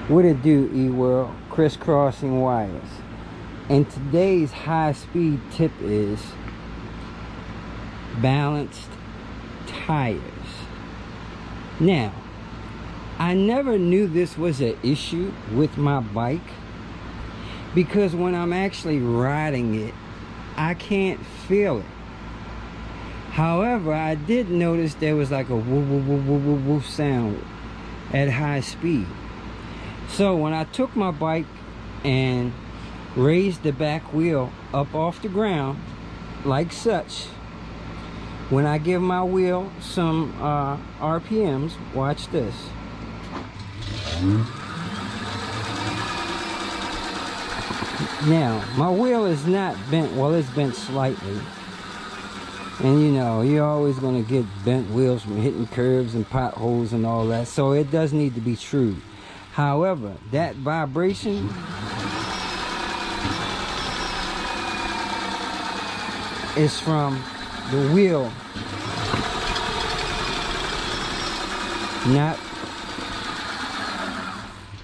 What it do, E-World? Crisscrossing wires. And today's high-speed tip is balanced tires. Now, I never knew this was an issue with my bike because when I'm actually riding it, I can't feel it. However, I did notice there was like a woo woo woo woo woo woo sound at high speed. So when I took my bike and raised the back wheel up off the ground like such, when I give my wheel some RPMs, watch this. Now my wheel is not bent, well, it's bent slightly, and you know you're always going to get bent wheels from hitting curves and potholes and all that, so it does need to be true. However, that vibration is from the wheel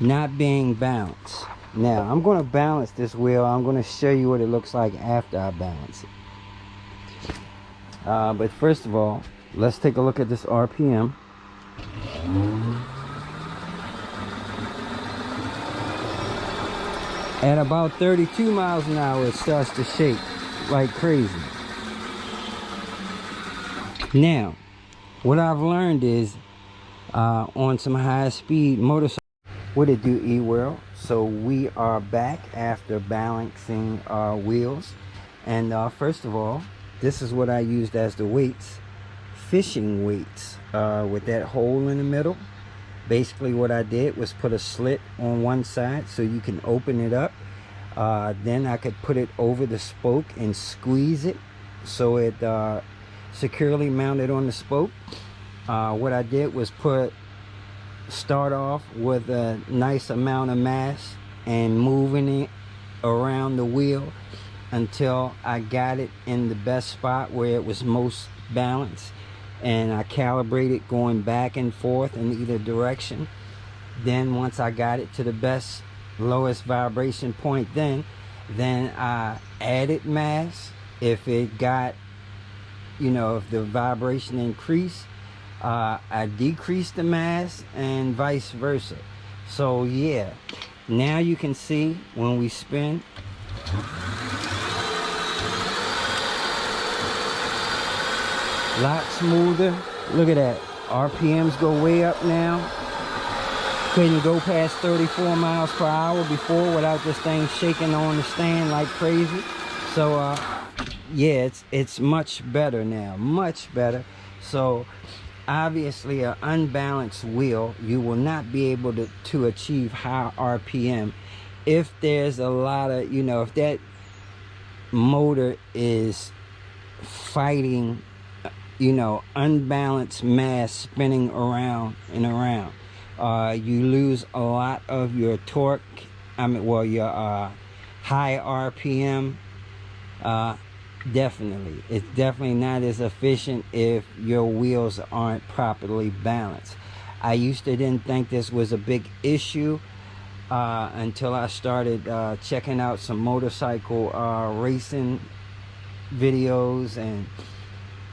not being balanced. Now I'm going to balance this wheel. I'm going to show you what it looks like after I balance it. But first of all, let's take a look at this RPM. At about 32 miles an hour, it starts to shake like crazy. Now, what I've learned is on some high-speed motorcycles, what it do, E-World? So we are back after balancing our wheels, and first of all, this is what I used as the weights, fishing weights, with that hole in the middle. Basically what I did was put a slit on one side so you can open it up. Then I could put it over the spoke and squeeze it so it securely mounted on the spoke. What I did was start off with a nice amount of mass and moving it around the wheel until I got it in the best spot where it was most balanced, and I calibrated going back and forth in either direction. Then once I got it to the best lowest vibration point, then I added mass. If it got, you know, if the vibration increased, I decreased the mass, and vice versa. So yeah, now you can see when we spin, a lot smoother. Look at that, RPMs go way up now. Couldn't go past 34 miles per hour before without this thing shaking on the stand like crazy. So yeah, it's much better now, much better. So obviously an unbalanced wheel, you will not be able to achieve high RPM if there's a lot of, you know, if that motor is fighting, you know, unbalanced mass spinning around and around. You lose a lot of your torque, your high RPM. Definitely, it's definitely not as efficient if your wheels aren't properly balanced. I used to didn't think this was a big issue until I started checking out some motorcycle racing videos, and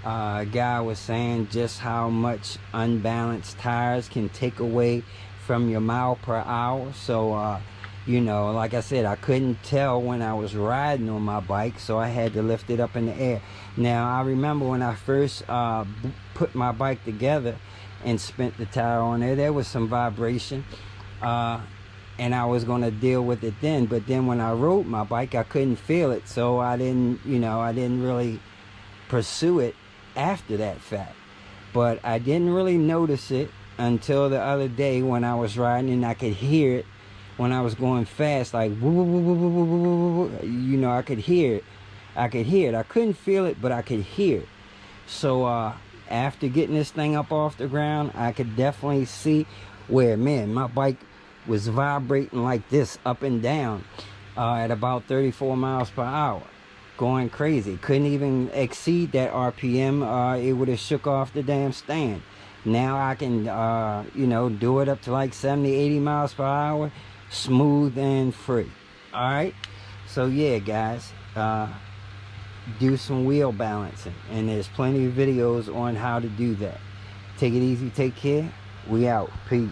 a guy was saying just how much unbalanced tires can take away from your mile per hour. So you know, like I said, I couldn't tell when I was riding on my bike, so I had to lift it up in the air. Now I remember when I first put my bike together and spent the tire on there was some vibration, and I was going to deal with it then. But then when I rode my bike, I couldn't feel it, so I didn't really pursue it after that fact. But I didn't really notice it until the other day when I was riding, and I could hear it when I was going fast, like woo, woo, woo, woo, woo, woo, woo. You know, I could hear it. I couldn't feel it, but I could hear it. So after getting this thing up off the ground, I could definitely see where, man, my bike was vibrating like this up and down at about 34 miles per hour, going crazy. Couldn't even exceed that RPM. It would have shook off the damn stand. Now I can, you know, do it up to like 70, 80 miles per hour, smooth and free. All right. So yeah, guys, do some wheel balancing, and there's plenty of videos on how to do that. Take it easy. Take care. We out. Peace.